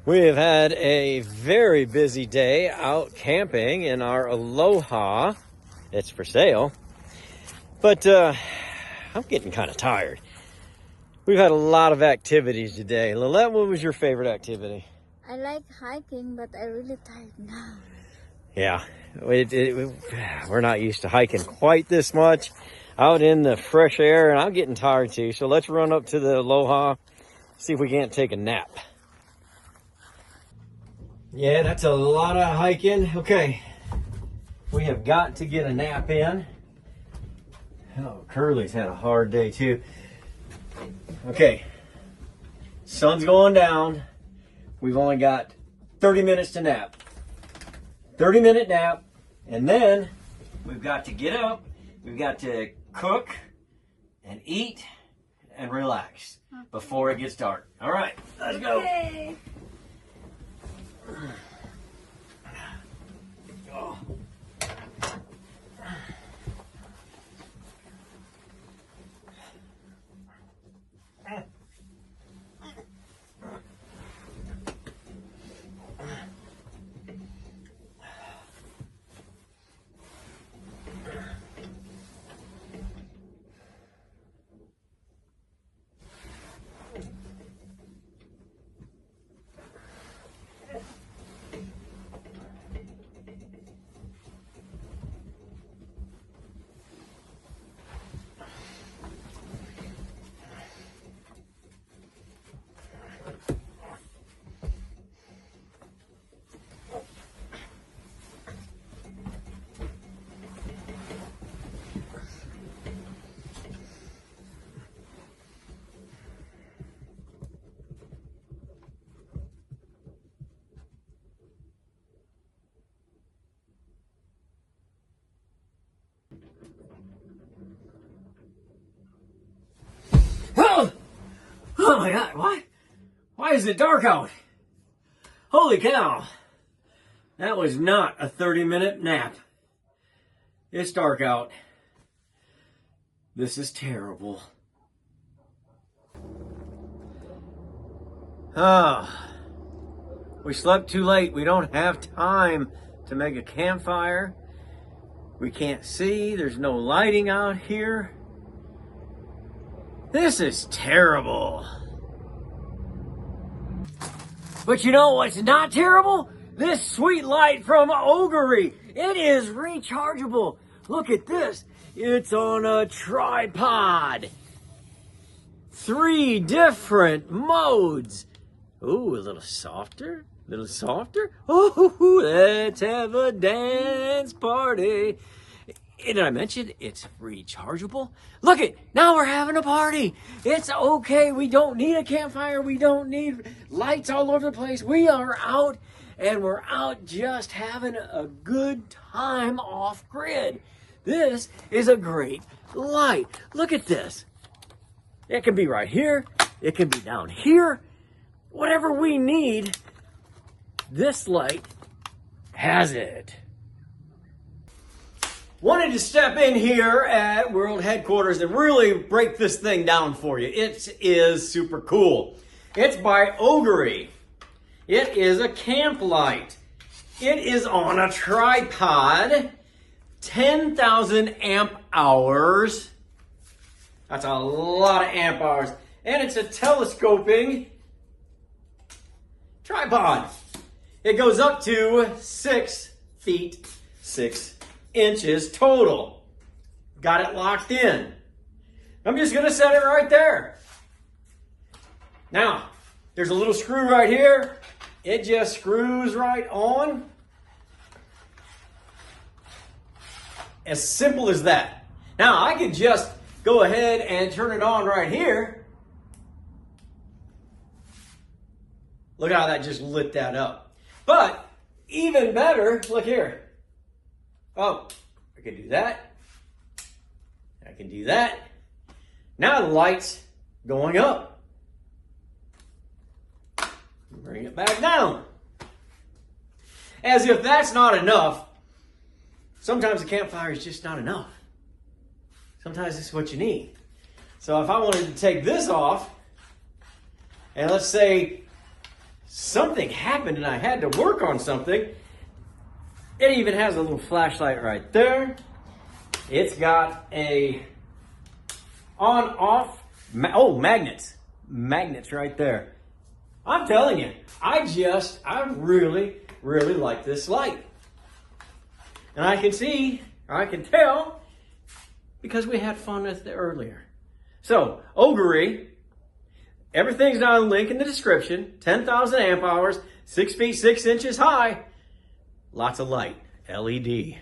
We have had a very busy day out camping in our Aloha. It's for sale. But I'm getting kind of tired. We've had a lot of activities today. Lilet, what was your favorite activity? I like hiking, but I'm really tired now. Yeah, we're not used to hiking quite this much out in the fresh air, and I'm getting tired too. So let's run up to the Aloha, see if we can't take a nap. Yeah, that's a lot of hiking. Okay, we have got to get a nap in. Oh, Curly's had a hard day too. Okay, sun's going down. We've only got 30 minutes to nap. 30-minute nap, and then we've got to get up, we've got to cook and eat and relax before it gets dark. All right, let's go. Oh. Oh my God, why is it dark out? Holy cow. That was not a 30-minute nap. It's dark out. This is terrible. We slept too late. We don't have time to make a campfire. We can't see. There's no lighting out here. This is terrible. But you know what's not terrible? This sweet light from OGERY. It is rechargeable. Look at this. It's on a tripod. 3 different modes. Ooh, a little softer. A little softer. Ooh, let's have a dance party. Did I mention it's rechargeable? Look it, now we're having a party. It's okay. We don't need a campfire. We don't need lights all over the place. We are out, and we're out just having a good time off grid. This is a great light. Look at this. It can be right here. It can be down here. Whatever we need, this light has it. Wanted to step in here at World Headquarters and really break this thing down for you. It is super cool. It's by OGERY. It is a camp light. It is on a tripod. 10,000 amp hours. That's a lot of amp hours. And it's a telescoping tripod. It goes up to 6 feet 6 inches total. Got it locked in. I'm just going to set it right there. Now, there's a little screw right here. It just screws right on. As simple as that. Now, I could just go ahead and turn it on right here. Look how that just lit that up. But even better, look here. Oh, I can do that. I can do that. Now the light's going up. Bring it back down. As if that's not enough, sometimes a campfire is just not enough. Sometimes this is what you need. So if I wanted to take this off, and let's say something happened and I had to work on something. It even has a little flashlight right there. It's got a on-off, magnets. Magnets right there. I'm telling you, I really, really like this light. And I can tell, because we had fun with it earlier. So, OGERY, everything's down in the link in the description. 10,000 amp hours, 6 feet 6 inches high. Lots of light, LED.